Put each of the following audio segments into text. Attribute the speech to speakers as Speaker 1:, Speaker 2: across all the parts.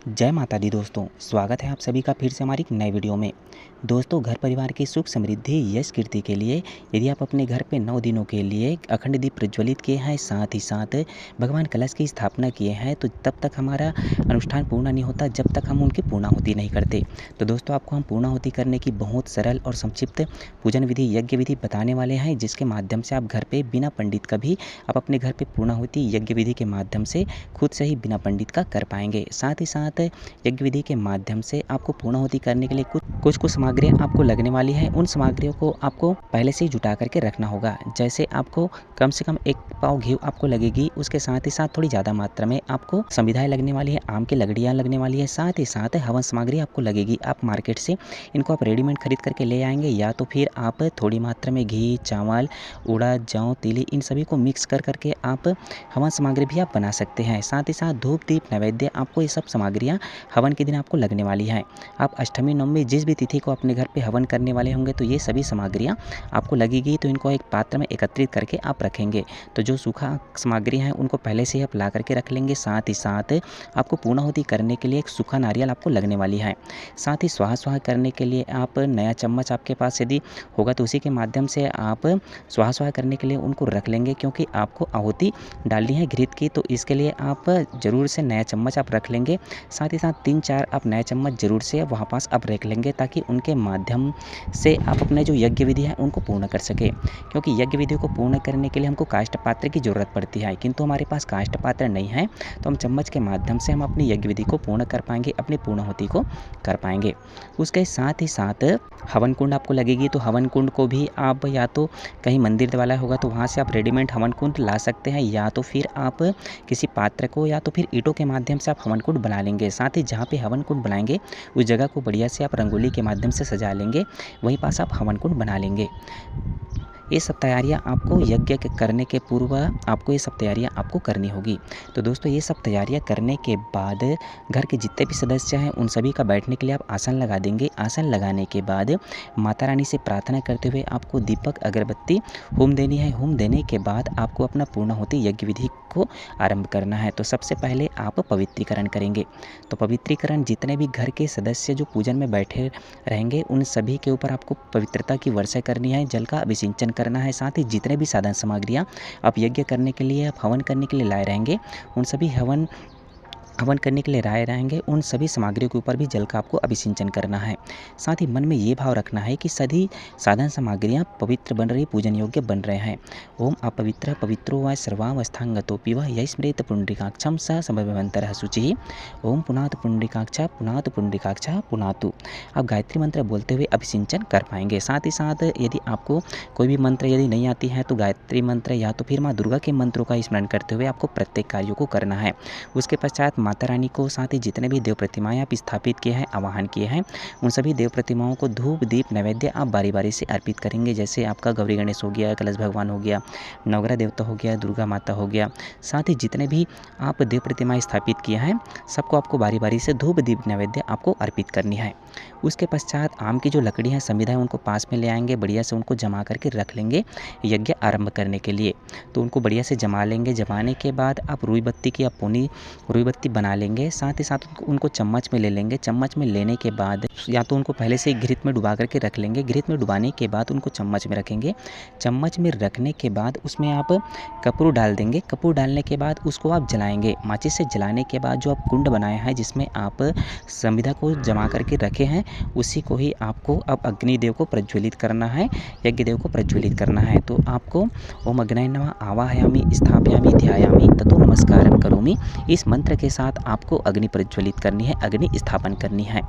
Speaker 1: जय माता दी दोस्तों, स्वागत है आप सभी का फिर से हमारी एक नए वीडियो में। दोस्तों, घर परिवार की सुख समृद्धि यश कीर्ति के लिए यदि आप अपने घर पे 9 दिनों के लिए अखंड दीप प्रज्वलित किए हैं, साथ ही साथ भगवान कलश की स्थापना किए हैं, तो तब तक हमारा अनुष्ठान पूर्ण नहीं होता जब तक हम उनकी पूर्णाहुति नहीं करते। तो दोस्तों, आपको हम पूर्णाहुति करने की बहुत सरल और संक्षिप्त पूजन विधि, यज्ञ विधि बताने वाले हैं, जिसके माध्यम से आप घर पे बिना पंडित का भी आप अपने घर पे पूर्णाहुति यज्ञ विधि के माध्यम से खुद से ही बिना पंडित का कर पाएंगे। साथ ही साथ यज्ञ विधि के माध्यम से आपको पूर्णाहुति करने के लिए कुछ सामग्रियाँ आपको लगने वाली है। उन सामग्रियों को आपको पहले से ही जुटा करके रखना होगा। जैसे आपको कम से कम 1 पाव घी आपको लगेगी, उसके साथ ही साथ थोड़ी ज़्यादा मात्रा में आपको संविधाएँ लगने वाली है, आम की लकड़ियाँ लगने वाली है, साथ ही साथ हवन सामग्री आपको लगेगी। आप मार्केट से इनको आप रेडीमेड खरीद करके ले आएंगे, या तो फिर आप थोड़ी मात्रा में घी, चावल, उड़द, जौ, तिली इन सभी को मिक्स कर करके आप हवन सामग्री भी आप बना सकते हैं। साथ ही साथ धूप, दीप, नैवेद्य आपको ये सब सामग्रियाँ हवन के दिन आपको लगने वाली है। आप अष्टमी, नवमी जिस भी तिथि को अपने घर पे हवन करने वाले होंगे, तो ये सभी सामग्रियाँ आपको लगेगी। तो इनको एक पात्र में एकत्रित करके आप रखेंगे। तो जो सूखा सामग्री हैं उनको पहले से ही आप ला करके रख लेंगे। साथ ही साथ आपको पूर्णाहुति करने के लिए एक सूखा नारियल आपको लगने वाली है। साथ ही स्वाहा करने के लिए आप नया चम्मच आपके पास यदि होगा तो उसी के माध्यम से आप स्वाहा करने के लिए उनको रख लेंगे, क्योंकि आपको आहुति डालनी है घृत की, तो इसके लिए आप ज़रूर से नया चम्मच आप रख लेंगे। साथ ही साथ 3-4 आप नए चम्मच ज़रूर से वहाँ पास आप रख लेंगे, ताकि उनके माध्यम से आप अपने जो यज्ञ विधि है उनको पूर्ण कर सके। क्योंकि यज्ञ विधि को पूर्ण करने के लिए हमको काष्ठ पात्र की ज़रूरत पड़ती है, किंतु हमारे पास काष्ठ पात्र नहीं है, तो हम चम्मच के माध्यम से हम अपनी यज्ञ विधि को पूर्ण कर पाएंगे, अपनी पूर्णाहुति को कर पाएंगे। उसके साथ ही साथ हवन कुंड आपको लगेगी। तो हवन कुंड को भी आप या तो कहीं मंदिर वाला होगा तो वहाँ से आप रेडीमेड हवन कुंड ला सकते हैं, या तो फिर आप किसी पात्र को या तो फिर ईंटों के माध्यम से आप हवन कुंड बना लेंगे। साथ ही जहाँ पे हवन कुंड बनाएंगे उस जगह को बढ़िया से आप रंगोली के माध्यम से सजा लेंगे, वहीं पास आप हवन कुंड बना लेंगे। ये सब तैयारियां आपको यज्ञ के करने के पूर्व आपको ये सब तैयारियां आपको करनी होगी। तो दोस्तों, ये सब तैयारियां करने के बाद घर के जितने भी सदस्य हैं उन सभी का बैठने के लिए आप आसन लगा देंगे। आसन लगाने के बाद माता रानी से प्रार्थना करते हुए आपको दीपक, अगरबत्ती, होम देनी है। होम देने के बाद आपको अपना पूर्णाहुति यज्ञ विधि को आरंभ करना है। तो सबसे पहले आप पवित्रीकरण करेंगे। तो पवित्रीकरण जितने भी घर के सदस्य जो पूजन में बैठे रहेंगे उन सभी के ऊपर आपको पवित्रता की वर्षा करनी है, जल का अभिसिंचन करना है। साथ ही जितने भी साधन सामग्रियाँ आप यज्ञ करने के लिए, आप हवन करने के लिए लाए रहेंगे, उन सभी हवन करने के लिए लाए रहेंगे, उन सभी सामग्रियों के ऊपर भी जल का आपको अभिसिंचन करना है। साथ ही मन में ये भाव रखना है कि सभी साधन सामग्रियाँ पवित्र बन रही, पूजन योग्य बन रहे हैं। ओम अपवित्र पवित्रो व सर्वावस्थांगतोऽपि वः यः स्मरेत पुंडरीकाक्षं स समभवन्तरः शुचिः। ओम पुनातु पुंडरीकाक्षा पुनातु पुंडरीकाक्षा पुनातु। आप गायत्री मंत्र बोलते हुए अभिसिंचन कर पाएंगे। साथ ही साथ यदि आपको कोई भी मंत्र यदि नहीं आती है तो गायत्री मंत्र या तो फिर माँ दुर्गा के मंत्रों का स्मरण करते हुए आपको प्रत्येक कार्यों को करना है। उसके पश्चात माता रानी को, साथ ही जितने भी देव प्रतिमाएं आप स्थापित किए हैं, आवाहन किए हैं, उन सभी देव प्रतिमाओं को धूप, दीप, नैवेद्य आप बारी बारी से अर्पित करेंगे। जैसे आपका गौरी गणेश हो गया, कलश भगवान हो गया, नवग्रह देवता हो गया, दुर्गा माता हो गया। साथ ही जितने भी आप देव प्रतिमाएं स्थापित किए हैं सबको आपको बारी बारी से धूप, दीप, नैवेद्य आपको अर्पित करनी है। उसके पश्चात आम की जो लकड़ी है, संविधा है, उनको पास में ले आएंगे, बढ़िया से उनको जमा करके रख लेंगे यज्ञ आरंभ करने के लिए। तो उनको बढ़िया से जमा लेंगे। जमाने के बाद आप रुई बत्ती की, आप पौनी रुई बत्ती बना लेंगे। साथ ही साथ उनको चम्मच में ले लेंगे। चम्मच में लेने के बाद या तो उनको पहले से घृत में डुबा करके रख लेंगे। घृत में डुबाने के बाद उनको चम्मच में रखेंगे। चम्मच में रखने के बाद उसमें आप कपूर डाल देंगे। कपूर डालने के बाद उसको आप जलाएंगे। माचिस से जलाने के बाद जो आप कुंड बनाया है जिसमें आप संविधा को जमा करके रखे हैं, उसी को ही आपको अब अग्निदेव को प्रज्वलित करना है, यज्ञदेव को प्रज्वलित करना है। तो आपको ओम अग्नये नमः आवाहयामि स्थापयामि ध्यायामि ततो नमस्कारं करोमि, इस मंत्र के साथ आपको अग्नि प्रज्वलित करनी है, अग्नि स्थापन करनी है।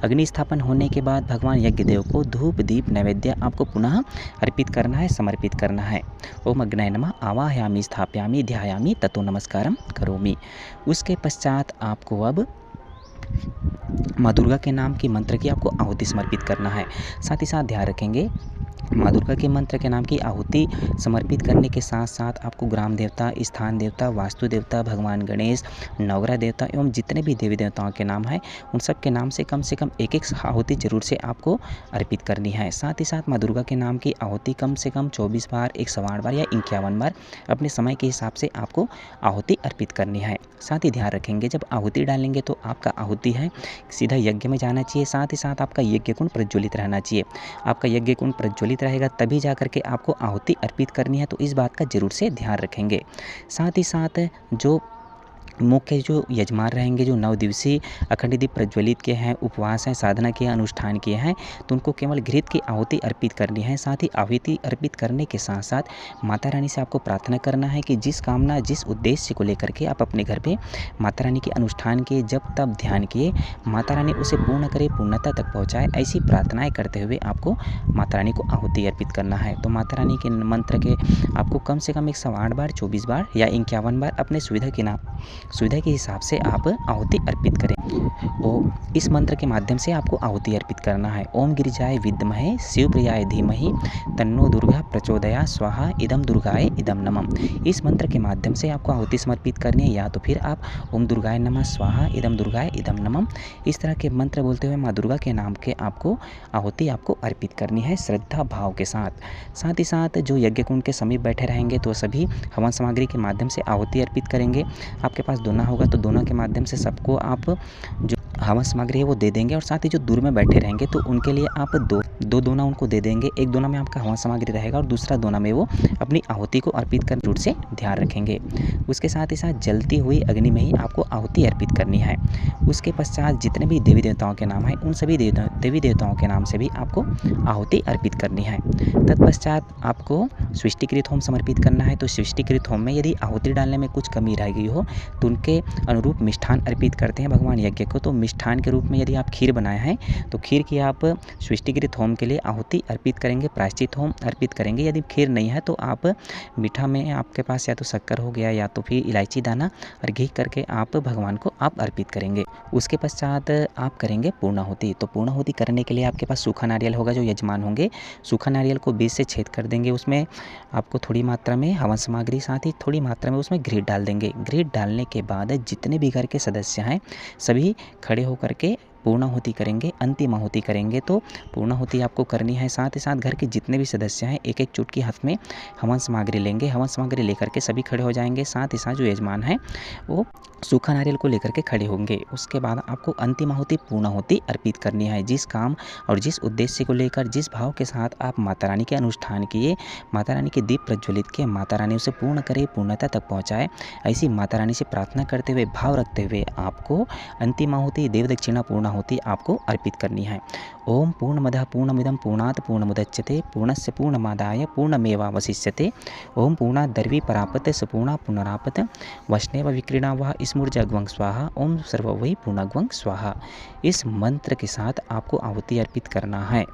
Speaker 1: अग्नि स्थापन होने के बाद भगवान यज्ञदेव को धूप, दीप, नैवेद्य आपको पुनः अर्पित करना है, समर्पित करना है। ओम अग्नये नमः आवाहयामि स्थापयामि ध्यायामि ततो नमस्कारं करोमि। उसके पश्चात आपको अब माँ दुर्गा के नाम की मंत्र की आपको आहुति समर्पित करना है। साथ ही साथ ध्यान रखेंगे माँ दुर्गा के मंत्र के नाम की आहुति समर्पित करने के साथ साथ आपको ग्राम देवता, स्थान देवता, वास्तु देवता, भगवान गणेश, नवग्रह देवता एवं जितने भी देवी देवताओं के नाम हैं उन सब के नाम से कम एक आहुति जरूर से आपको अर्पित करनी है। साथ ही साथ माँ दुर्गा के नाम की आहुति कम से कम 24 बार, 108 बार या 51 बार अपने समय के हिसाब से आपको आहुति अर्पित करनी है। साथ ही ध्यान रखेंगे जब आहुति डालेंगे तो आपका आहुति है सीधा यज्ञ में जाना चाहिए। साथ ही साथ आपका यज्ञ कुंड प्रज्वलित रहना चाहिए। आपका यज्ञ कुंड प्रज्वलित रहेगा तभी जा करके आपको आहुति अर्पित करनी है, तो इस बात का जरूर से ध्यान रखेंगे। साथ ही साथ जो मुख्य जो यजमान रहेंगे, जो 9 दिवसीय अखंड दीप प्रज्वलित किए हैं, उपवास हैं, साधना किए, अनुष्ठान किए हैं, तो उनको केवल घृत की आहुति अर्पित करनी है। साथ ही आहुति अर्पित करने के साथ साथ माता रानी से आपको प्रार्थना करना है कि जिस कामना, जिस उद्देश्य को लेकर के आप अपने घर पे माता रानी के अनुष्ठान किए, जब तब ध्यान किए, माता रानी उसे पूर्ण करे, पूर्णता तक पहुँचाए, ऐसी प्रार्थनाएँ करते हुए आपको माता रानी को आहुति अर्पित करना है। तो माता रानी के मंत्र के आपको कम से कम 108 बार, 24 बार या 51 बार अपने सुविधा के हिसाब से आप आहुति अर्पित करें। और इस मंत्र के माध्यम से आपको आहुति अर्पित करना है। ओम गिरिजाय विद्महे शिवप्रियाय धीमहि तन्नो दुर्गा प्रचोदया स्वाहा इदम दुर्गाय इदम नमः। इस मंत्र के माध्यम से आपको आहुति समर्पित करनी है, या तो फिर आप ओम दुर्गाय नमः स्वाहा इदम दुर्गाय इदम नमः इस तरह के मंत्र बोलते हुए माँ दुर्गा के नाम के आपको आहुति आपको अर्पित करनी है श्रद्धा भाव के साथ। साथ ही साथ जो यज्ञ कुंड के समीप बैठे रहेंगे तो सभी हवन सामग्री के माध्यम से आहुति अर्पित करेंगे। आपके पास दोना होगा तो दोनों के माध्यम से सबको आप जो हवन सामग्री है वो दे देंगे। और साथ ही जो दूर में बैठे रहेंगे तो उनके लिए आप दो दोना उनको दे देंगे। एक दोना में आपका हवन सामग्री रहेगा और दूसरा दोना में वो अपनी आहुति को अर्पित कर जरूर से ध्यान रखेंगे। उसके साथ ही साथ जलती हुई अग्नि में ही आपको आहुति अर्पित करनी है। उसके पश्चात जितने भी देवी देवताओं के नाम हैं उन सभी देवी देवताओं के नाम से भी आपको आहुति अर्पित करनी है। तत्पश्चात आपको सृष्टिकृत होम समर्पित करना है। तो सृष्टिकृत होम में यदि आहुति डालने में कुछ कमी रह गई हो तो उनके अनुरूप मिष्ठान अर्पित करते हैं भगवान यज्ञ को। तो मिष्ठान के रूप में यदि आप खीर बनाए हैं तो खीर की आप सृष्टिकृत होम के लिए आहुति अर्पित करेंगे, प्रायश्चित होम अर्पित करेंगे। यदि खीर नहीं है तो आप मीठा में आपके पास या तो शक्कर हो गया या तो फिर इलायची दाना और घी करके आप भगवान को आप अर्पित करेंगे। उसके पश्चात आप करेंगे पूर्णाहुति। तो पूर्णाहुति करने के लिए आपके पास सूखा नारियल होगा, जो यजमान होंगे सूखा नारियल को बीच से छेद कर देंगे। उसमें आपको थोड़ी मात्रा में हवन सामग्री, साथ ही थोड़ी मात्रा में उसमें घृत डाल देंगे। घृत डालने के बाद जितने भी घर के सदस्य हैं सभी खड़े होकर के पूर्णाहुति करेंगे, अंतिम आहुति करेंगे। तो पूर्णाहुति आपको करनी है। साथ ही साथ घर के जितने भी सदस्य हैं एक एक चुटकी हाथ में हवन सामग्री लेंगे। हवन सामग्री लेकर के सभी खड़े हो जाएंगे। साथ ही साथ जो यजमान है वो सूखा नारियल को लेकर के खड़े होंगे। उसके बाद आपको अंतिम आहुति पूर्णाहुति अर्पित करनी है। जिस काम और जिस उद्देश्य को लेकर, जिस भाव के साथ आप माता रानी के अनुष्ठान किए, माता रानी के दीप प्रज्वलित किए, माता रानी उसे पूर्ण करे, पूर्णता तक पहुँचाए, ऐसी माता रानी से प्रार्थना करते हुए, भाव रखते हुए आपको अंतिम आहुति देव दक्षिणा पूर्णाहुति आपको अर्पित करनी है। ओम पूर्णमदः पूर्णमिदं पूर्णात् पूर्णमुदच्यते पूर्णस्य पूर्णमादाय पूर्णमेवावशिष्यते। ओम पूर्णात् दर्वी परापत सपूर्णा पुनरापत वैष्णव विक्रीणा वह स्मूर्जग्वं स्वाहा। ओम सर्ववै पूर्णग्वं स्वाहा। इस मंत्र के साथ आपको आहुति अर्पित करना है।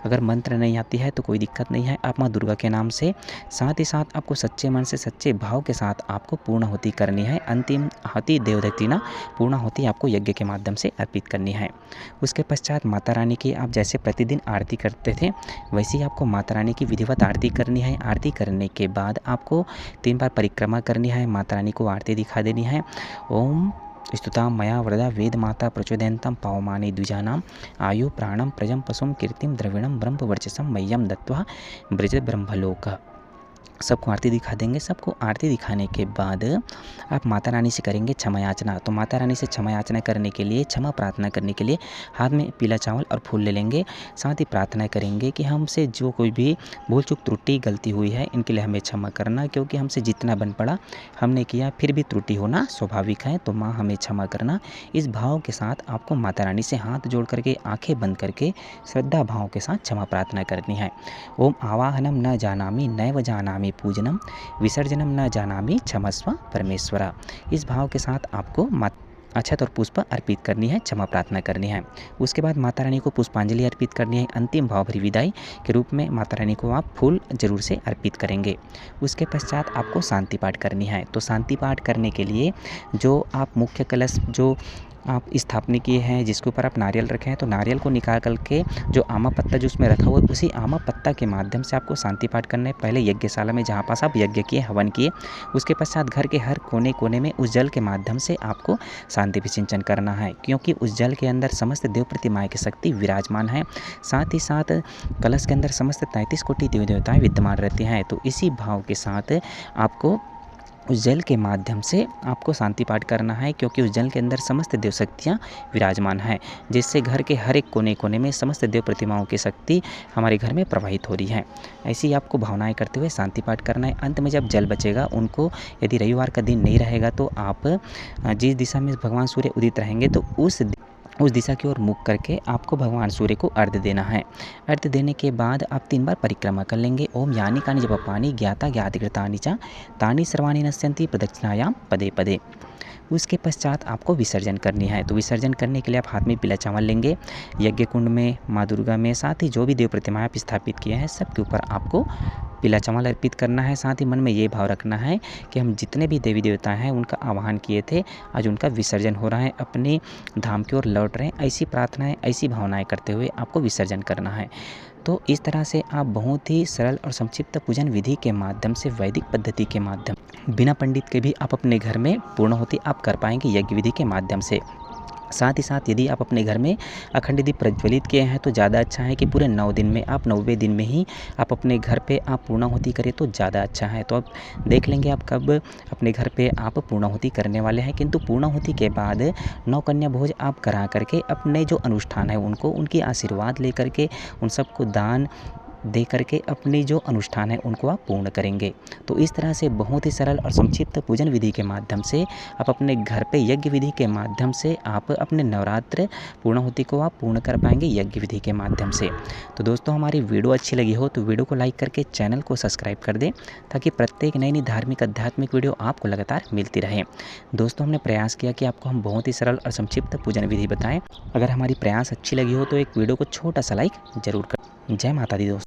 Speaker 1: अगर मंत्र नहीं आती है तो कोई दिक्कत नहीं है, आप माँ दुर्गा के नाम से, साथ ही साथ आपको सच्चे मन से, सच्चे भाव के साथ आपको पूर्णाहुति करनी है। अंतिम आहुति देवदक्षिणा पूर्णाहुति आपको यज्ञ के माध्यम से अर्पित करनी है। उसके पश्चात माता रानी की आप जैसे प्रतिदिन आरती करते थे वैसे ही आपको माता रानी की विधिवत आरती करनी है। आरती करने के बाद आपको 3 बार परिक्रमा करनी है, माता रानी को आरती दिखा देनी है। ओम स्तुतां मया वरदा वेद माता प्रचोदयन्तं पावमानि द्विजानां आयु प्राणं प्रजं पशुं कीर्तिं द्रविणं ब्रह्म वर्चसं मह्यं दत्वा ब्रज ब्रह्मलोक। सबको आरती दिखा देंगे। सबको आरती दिखाने के बाद आप माता रानी से करेंगे क्षमा याचना। तो माता रानी से क्षमा याचना करने के लिए, क्षमा प्रार्थना करने के लिए हाथ में पीला चावल और फूल ले लेंगे। साथ ही प्रार्थना करेंगे कि हमसे जो कोई भी भूल चूक त्रुटि गलती हुई है इनके लिए हमें क्षमा करना, क्योंकि हमसे जितना बन पड़ा हमने किया, फिर भी त्रुटि होना स्वाभाविक है, तो माँ हमें क्षमा करना। इस भाव के साथ आपको माता रानी से हाथ जोड़ करके, आंखें बंद करके श्रद्धा भाव के साथ क्षमा प्रार्थना करनी है। ओम आवाहनम न जानामि नैव जानामि पूजनम विसर्जनम न जानामि क्षमस्व परमेश्वरा। इस भाव के साथ आपको अक्षत और पुष्प अर्पित करनी है, क्षमा प्रार्थना करनी है। उसके बाद माता रानी को पुष्पांजलि अर्पित करनी है। अंतिम भाव भरी विदाई के रूप में माता रानी को आप फूल जरूर से अर्पित करेंगे। उसके पश्चात आपको शांति पाठ करनी है। तो शांति पाठ करने के लिए जो आप मुख्य कलश जो आप स्थापना किए हैं, जिसके ऊपर आप नारियल रखे हैं, तो नारियल को निकाल कर के जो आमा पत्ता जो उसमें रखा हुआ है, उसी आमा पत्ता के माध्यम से आपको शांति पाठ करना है। पहले यज्ञशाला में जहाँ पास आप यज्ञ किए, हवन किए, उसके पश्चात घर के हर कोने-कोने में उस जल के माध्यम से आपको शांति भी सिंचन करना है, क्योंकि उस जल के अंदर समस्त देव प्रतिमाएँ की शक्ति विराजमान है। साथ ही साथ कलश के अंदर समस्त 33 कोटि देवी देवताएँ विद्यमान रहती हैं। तो इसी भाव के साथ आपको उस जल के माध्यम से आपको शांति पाठ करना है, क्योंकि उस जल के अंदर समस्त देव शक्तियाँ विराजमान हैं, जिससे घर के हर एक कोने-कोने में समस्त देव प्रतिमाओं की शक्ति हमारे घर में प्रवाहित हो रही है। ऐसी ही आपको भावनाएँ करते हुए शांति पाठ करना है। अंत में जब जल बचेगा उनको, यदि रविवार का दिन नहीं रहेगा तो आप जिस दिशा में भगवान सूर्य उदित रहेंगे तो उस दिशा की ओर मुख करके आपको भगवान सूर्य को अर्घ्य देना है। अर्घ्य देने के बाद आप 3 बार परिक्रमा कर लेंगे। ओम यानि कानि जपानि ज्ञाता ज्ञातिकृतानि च तानि सर्वाणि नश्यन्ति प्रदक्षिणायां पदे पदे। उसके पश्चात आपको विसर्जन करनी है। तो विसर्जन करने के लिए आप हाथ में पीला चावल लेंगे, यज्ञ कुंड में, माँ दुर्गा में, साथ ही जो भी देव प्रतिमाएँ आप स्थापित किए हैं सबके ऊपर आपको पीला चावल अर्पित करना है। साथ ही मन में ये भाव रखना है कि हम जितने भी देवी देवता हैं उनका आवाहन किए थे, आज उनका विसर्जन हो रहा है, अपने धाम की ओर लौट रहे हैं। ऐसी प्रार्थनाएँ, ऐसी भावनाएँ करते हुए आपको विसर्जन करना है। तो इस तरह से आप बहुत ही सरल और संक्षिप्त पूजन विधि के माध्यम से, वैदिक पद्धति के माध्यम, बिना पंडित के भी आप अपने घर में पूर्णाहुति आप कर पाएंगे यज्ञ विधि के माध्यम से। साथ ही साथ यदि आप अपने घर में अखंड दीप प्रज्वलित किए हैं तो ज़्यादा अच्छा है कि पूरे 9 दिन में, आप 9वें दिन में ही आप अपने घर पे आप पूर्णाहुति करें तो ज़्यादा अच्छा है। तो अब देख लेंगे आप कब अपने घर पे आप पूर्णाहुति करने वाले हैं। किंतु पूर्णाहुति के बाद 9 कन्या भोज आप करा करके अपने जो अनुष्ठान है उनको, उनकी आशीर्वाद ले करके, उन सबको दान दे करके अपनी जो अनुष्ठान है उनको आप पूर्ण करेंगे। तो इस तरह से बहुत ही सरल और संक्षिप्त पूजन विधि के माध्यम से आप अपने घर पे यज्ञ विधि के माध्यम से आप अपने नवरात्र पूर्णाहुति को आप पूर्ण कर पाएंगे यज्ञ विधि के माध्यम से। तो दोस्तों, हमारी वीडियो अच्छी लगी हो तो वीडियो को लाइक करके चैनल को सब्सक्राइब कर दें, ताकि प्रत्येक नई नई धार्मिक आध्यात्मिक वीडियो आपको लगातार मिलती रहे। दोस्तों, हमने प्रयास किया कि आपको हम बहुत ही सरल और संक्षिप्त पूजन विधि बताएं। अगर हमारी प्रयास अच्छी लगी हो तो एक वीडियो को छोटा सा लाइक जरूर करें। जय माता दी दोस्तों।